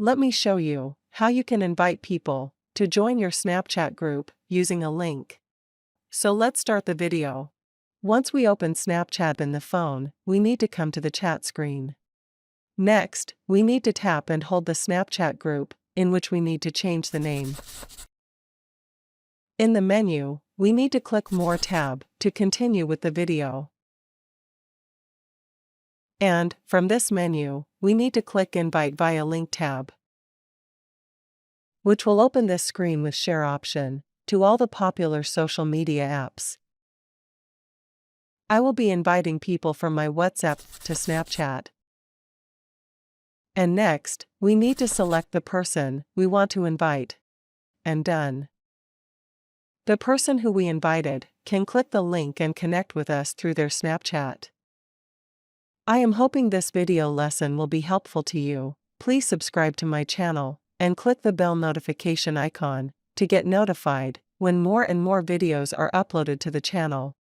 Let me show you how you can invite people to join your Snapchat group using a link. So let's start the video. Once we open Snapchat in the phone, we need to come to the chat screen. Next, we need to tap and hold the Snapchat group, in which we need to change the name. In the menu, we need to click More tab to continue with the video. And, from this menu, we need to click Invite via Link tab, which will open this screen with Share option to all the popular social media apps. I will be inviting people from my WhatsApp to Snapchat. And next, we need to select the person we want to invite. And done. The person who we invited can click the link and connect with us through their Snapchat. I am hoping this video lesson will be helpful to you. Please subscribe to my channel and click the bell notification icon to get notified when more and more videos are uploaded to the channel.